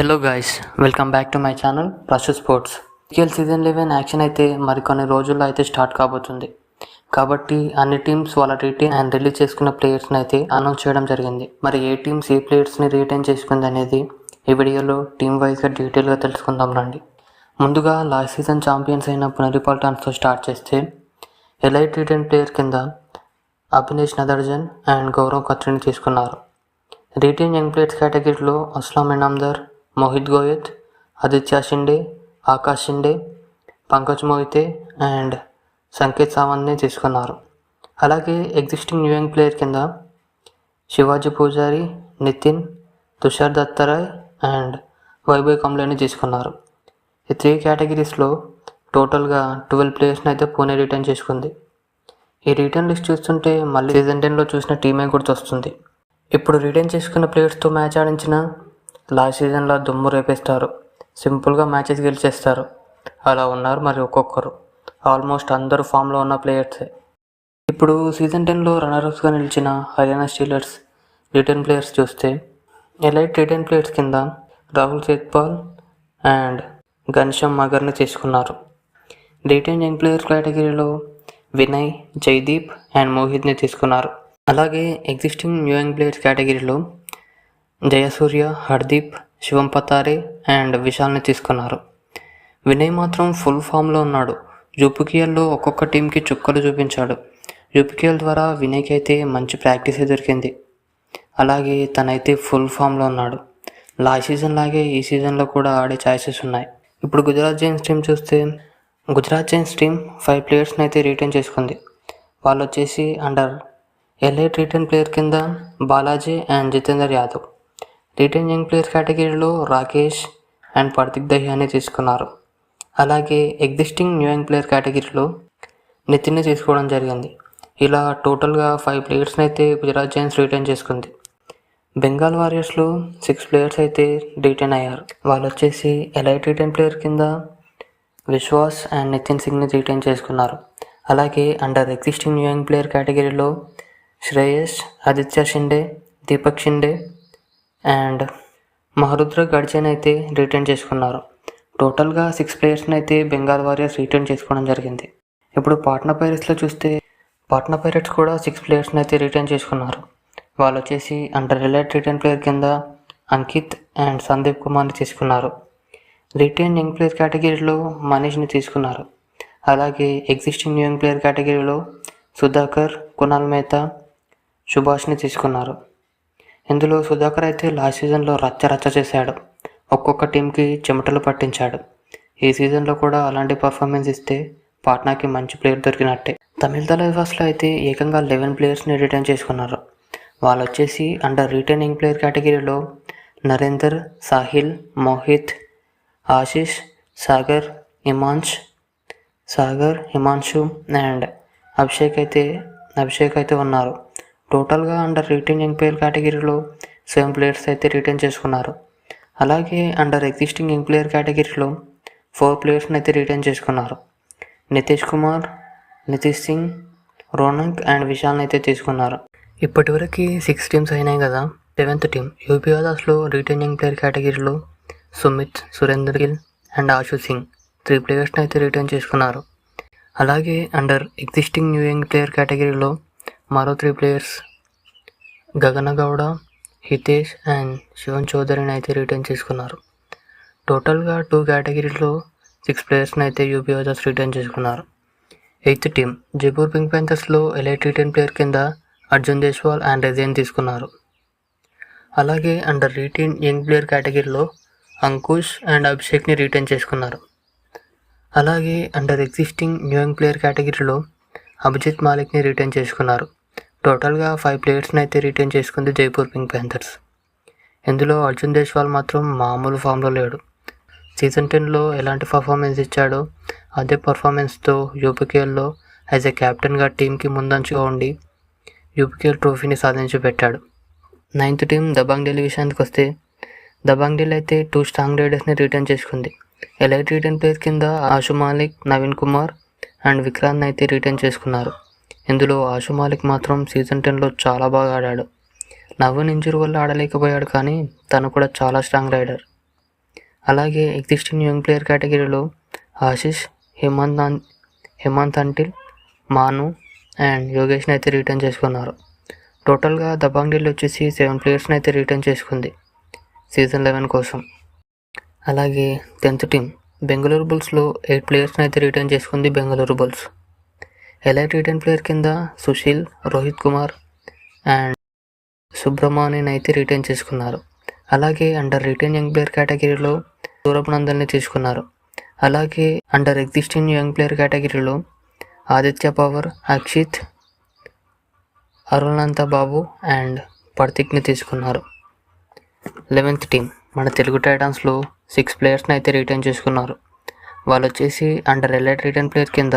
Hello guys, welcome back to my channel ప్రశు sports. IPL season 11 action అయితే మరికొన్ని రోజుల్లో అయితే స్టార్ట్ కాబోతుంది. కాబట్టి అన్ని టీమ్స్ వాళ్ళ రిటైన్ అండ్ రిలీజ్ చేసుకున్న ప్లేయర్స్ని అయితే అనౌన్స్ చేయడం జరిగింది. మరి ఏ టీమ్స్ ఏ ప్లేయర్స్ని రిటైన్ చేసుకుంది అనేది ఈ వీడియోలో టీమ్ వైజ్గా డీటెయిల్గా తెలుసుకుందాం రండి. ముందుగా లాస్ట్ సీజన్ ఛాంపియన్స్ అయిన పునరిపాల్ టాన్స్తో స్టార్ట్ చేస్తే ఎలైట్ రిటైన్ ప్లేయర్ కింద అభినేష్ నదర్జన్ అండ్ గౌరవ్ ఖత్రీని తీసుకున్నారు. రిటైన్ యంగ్ ప్లేయర్స్ కేటగిరీలో అస్లాం ఇనామ్దార్, మోహిత్ గోయత్, ఆదిత్య షిండే, ఆకాష్ షిండే, పంకజ్ మోహితే అండ్ సంకేత్ సావంత్ని తీసుకున్నారు. అలాగే ఎగ్జిస్టింగ్ న్యూ యంగ్ ప్లేయర్ కింద శివాజీ పూజారి, నితిన్, తుషార్ దత్తరాయ్ అండ్ వైభవ్ కంబ్లేని తీసుకున్నారు. ఈ 3 కేటగిరీస్లో టోటల్గా 12 ప్లేయర్స్ని అయితే పూణే రిటైన్ చేసుకుంది. ఈ రిటర్న్ లిస్ట్ చూస్తుంటే మళ్ళీ సీజన్ 10లో చూసిన టీమే గుర్తొస్తుంది. ఇప్పుడు రిటైన్ చేసుకున్న ప్లేయర్స్తో మ్యాచ్ ఆడించిన లాస్ట్ సీజన్లో దుమ్ము రేపేస్తారు, సింపుల్గా మ్యాచెస్ గెలిచేస్తారు. అలా ఉన్నారు మరి ఒక్కొక్కరు. ఆల్మోస్ట్ అందరూ ఫామ్లో ఉన్న ప్లేయర్సే. ఇప్పుడు సీజన్ 10లో రన్నర్స్గా నిలిచిన హర్యానా స్టీలర్స్ రిటైన్ ప్లేయర్స్ చూస్తే ఎలైట్ రిటైన్ ప్లేయర్స్ కింద రాహుల్ సేత్పాల్ అండ్ ఘన్శ్యామ్ మగర్ని తీసుకున్నారు. రిటైన్ యంగ్ ప్లేయర్స్ కేటగిరీలో వినయ్, జైదీప్ అండ్ మోహిత్ని తీసుకున్నారు. అలాగే ఎగ్జిస్టింగ్ న్యూ యంగ్ ప్లేయర్స్ కేటగిరీలో జయసూర్య, హర్దీప్, శివం పతారే అండ్ విశాల్ని తీసుకున్నారు. వినయ్ మాత్రం ఫుల్ ఫామ్లో ఉన్నాడు. యూపీకేఎల్లో ఒక్కొక్క టీంకి చుక్కలు చూపించాడు. యూపీకేఎల్ ద్వారా వినయ్కి అయితే మంచి ప్రాక్టీసే దొరికింది. అలాగే తనైతే ఫుల్ ఫామ్లో ఉన్నాడు. లాస్ట్ సీజన్ లాగే ఈ సీజన్లో కూడా ఆడే ఛాయిసెస్ ఉన్నాయి. ఇప్పుడు గుజరాత్ జైన్స్ టీం చూస్తే గుజరాత్ జైన్స్ టీం 5 ప్లేయర్స్ని అయితే రిటైన్ చేసుకుంది. వాళ్ళు వచ్చేసి అండర్ ఎలైట్ రిటైన్ ప్లేయర్ కింద Balaji and Jitender Yadav. Retain young players కేటగిరీలో రాకేష్ అండ్ పర్తిక్ దహియాని తీసుకున్నారు. అలాగే ఎగ్జిస్టింగ్ న్యూ యంగ్ ప్లేయర్ కేటగిరీలో నితిన్ని తీసుకోవడం జరిగింది. ఇలా టోటల్గా 5 ప్లేయర్స్ని అయితే గుజరాత్ జైన్స్ రిటైన్ చేసుకుంది. బెంగాల్ వారియర్స్లో 6 ప్లేయర్స్ అయితే రిటైన్ అయ్యారు. వాళ్ళు వచ్చేసి ఎలైట్ రిటైన్ ప్లేయర్ కింద విశ్వాస్ అండ్ నితిన్ సింగ్ని రిటైన్ చేసుకున్నారు. అలాగే under existing new young player కేటగిరీలో శ్రేయస్, ఆదిత్య షిండే, దీపక్ షిండే అండ్ మహరుద్ర గడ్జెన్ అయితే రిటైన్ చేసుకున్నారు. టోటల్గా 6 ప్లేయర్స్ని అయితే బెంగాల్ వారియర్స్ రిటైన్ చేసుకోవడం జరిగింది. ఇప్పుడు పాట్నా పైరేట్స్లో చూస్తే పాట్నా పైరేట్స్ కూడా 6 ప్లేయర్స్ని అయితే రిటైన్ చేసుకున్నారు. వాళ్ళు వచ్చేసి అండర్ ఎలైట్ రిటైన్ ప్లేయర్ కింద అంకిత్ అండ్ సందీప్ కుమార్ని తీసుకున్నారు. రిటైన్ యంగ్ ప్లేయర్ కేటగిరీలో మనీష్ని తీసుకున్నారు. అలాగే ఎగ్జిస్టింగ్ న్యూ యంగ్ ప్లేయర్ కేటగిరీలో సుధాకర్, కునాల్ మేహతా, సుభాష్ని తీసుకున్నారు. ఇందులో సుధాకర్ అయితే లాస్ట్ సీజన్లో రచ్చ చేశాడు. ఒక్కొక్క టీంకి చెమటలు పట్టించాడు. ఈ సీజన్లో కూడా అలాంటి పర్ఫార్మెన్స్ ఇస్తే పాట్నాకి మంచి ప్లేయర్ దొరికినట్టే. తమిళ తలైవాస్లో అయితే ఏకంగా 11 ప్లేయర్స్ని రిటైన్ చేసుకున్నారు. వాళ్ళు వచ్చేసి అండర్ రిటైన్ యంగ్ ప్లేయర్ కేటగిరీలో నరేందర్, సాహిల్, మోహిత్, ఆశిష్, సాగర్, హిమాంశు అండ్ అభిషేక్ అయితే ఉన్నారు. టోటల్గా అండర్ రిటైన్ యంగ్ ప్లేయర్ కేటగిరీలో 7 ప్లేయర్స్ అయితే రిటైన్ చేసుకున్నారు. అలాగే అండర్ ఎగ్జిస్టింగ్ యంగ్ ప్లేయర్ కేటగిరీలో 4 ప్లేయర్స్ని అయితే రిటైన్ చేసుకున్నారు. నితీష్ కుమార్, నితీష్ సింగ్, రోనక్ అండ్ విశాల్ని అయితే తీసుకున్నారు. ఇప్పటివరకు 6 టీమ్స్ అయినాయి కదా. 7th టీం యూపీ ఆదాస్లో రిటైన్ యంగ్ ప్లేయర్ కేటగిరీలో సుమిత్, సురేందర్ గిల్ అండ్ ఆశు సింగ్ 3 ప్లేయర్స్ని అయితే రిటైన్ చేసుకున్నారు. అలాగే under existing new young player కేటగిరీలో మరో 3 ప్లేయర్స్ గగన గౌడ, హితేష్ అండ్ శివన్ చౌదరిని అయితే రిటైన్ చేసుకున్నారు. టోటల్గా 2 కేటగిరీలో 6 ప్లేయర్స్ని అయితే యూపీ ఆదాస్ రిటైన్ చేసుకున్నారు. 8th టీం జైపూర్ పింక్ ప్యాంథర్స్లో ఎలైట్ రిటైన్ ప్లేయర్ కింద అర్జున్ దేశ్వాల్ అండ్ రిజైన్ తీసుకున్నారు. అలాగే అండర్ రిటైన్ యంగ్ ప్లేయర్ కేటగిరీలో అంకుష్ అండ్ అభిషేక్ని రిటైన్ చేసుకున్నారు. అలాగే under existing new young player కేటగిరీలో అభిజిత్ మాలిక్ని రిటైన్ చేసుకున్నారు. టోటల్గా 5 ప్లేయర్స్ని అయితే రిటైన్ చేసుకుంది జైపూర్ పింక్ ప్యాంథర్స్. ఇందులో అర్జున్ దేశ్వాల్ మాత్రం మామూలు ఫామ్లో లేడు. సీజన్ 10లో ఎలాంటి పర్ఫార్మెన్స్ ఇచ్చాడో అదే పర్ఫార్మెన్స్తో యూపీకేఎల్లో యాజ్ ఎ క్యాప్టెన్గా టీంకి ముందంచుగా ఉండి యూపీకేఎల్ ట్రోఫీని సాధించి పెట్టాడు. 9th టీం దబాంగ్ ఢిల్లీ విషయానికి వస్తే దబాంగ్ ఢిల్లీ అయితే 2 స్ట్రాంగ్ రైడర్స్ని రిటైన్ చేసుకుంది. ఎలైట్ రిటైన్ ప్లేయర్ కింద ఆశు మాలిక్, నవీన్ కుమార్ అండ్ విక్రాంత్ అయితే రిటైన్ చేసుకున్నారు. ఇందులో ఆశు మాలిక్ మాత్రం సీజన్ 10లో చాలా బాగా ఆడాడు. నవీన్ ఇంజరీ వల్ల ఆడలేకపోయాడు, కానీ తను కూడా చాలా స్ట్రాంగ్ రైడర్. అలాగే ఎగ్జిస్టింగ్ యంగ్ ప్లేయర్ కేటగిరీలో ఆశిష్, హేమంత్ అంటిల్, మాను అండ్ యోగేష్ని అయితే రిటర్న్ చేసుకున్నారు. టోటల్గా దబాంగ్ ఢిల్లీ వచ్చేసి 7 ప్లేయర్స్ని అయితే రిటర్న్ చేసుకుంది సీజన్ 11 కోసం. అలాగే 10th టీం బెంగళూరు బుల్స్లో 8 ప్లేయర్స్ని అయితే రిటర్న్ చేసుకుంది Bengaluru bulls. Elite return player కింద సుశీల్, రోహిత్ కుమార్ అండ్ సుబ్రహ్మణ్యన్ అయితే రిటర్న్ చేసుకున్నారు. అలాగే అండర్ రిటర్న్ యంగ్ ప్లేయర్ కేటగిరీలో సౌరభ్ నందన్ని తీసుకున్నారు. అలాగే అండర్ ఎగ్జిస్టింగ్ యంగ్ ప్లేయర్ కేటగిరీలో ఆదిత్య పవర్, అక్షిత్, అరుణాంత బాబు అండ్ పర్తిక్ని తీసుకున్నారు. 11th టీం మన తెలుగు టైటాన్స్లో 6 ప్లేయర్స్ని అయితే రిటర్న్ చేసుకున్నారు. వాళ్ళు వచ్చేసి అండర్ ఎలైట్ రిటర్న్ ప్లేయర్ కింద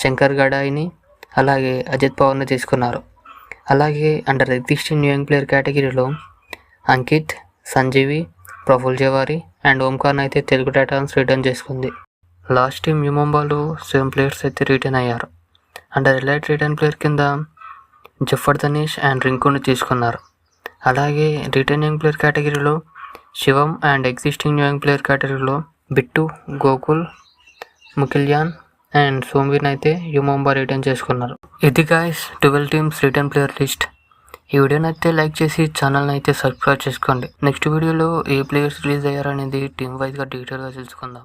శంకర్ గడాయిని అలాగే అజిత్ పవర్ని తీసుకున్నారు. అలాగే అండర్ ఎగ్జిస్టింగ్ యంగ్ ప్లేయర్ కేటగిరీలో అంకిత్, సంజీవి, ప్రఫుల్ జవారి అండ్ ఓంకార్ని అయితే తెలుగు టైటాన్స్ రిటర్న్ చేసుకుంది. లాస్ట్ టీం యుమంబాలో 7 ప్లేయర్స్ అయితే రిటర్న్ అయ్యారు. అండర్ ఎలైట్ రిటర్న్ ప్లేయర్ కింద జఫర్ దనేష్ అండ్ రింకుని తీసుకున్నారు. అలాగే రిటర్న్ యంగ్ ప్లేయర్ కేటగిరీలో శివం అండ్ ఎగ్జిస్టింగ్ యంగ్ ప్లేయర్ కేటగిరీలో బిట్టు, గోకుల్, ముకిల్యాన్ అండ్ సోమ్వీర్ని అయితే యుమంబా రిటర్న్ చేసుకున్నారు. ఇది guys 12 teams return player list. ఈ వీడియోని అయితే లైక్ చేసి ఛానల్ని అయితే సబ్స్క్రైబ్ చేసుకోండి. నెక్స్ట్ వీడియోలో ఏ ప్లేయర్స్ రిలీజ్ అయ్యారనేది టీమ్ వైజ్గా డీటెయిల్గా తెలుసుకుందాం.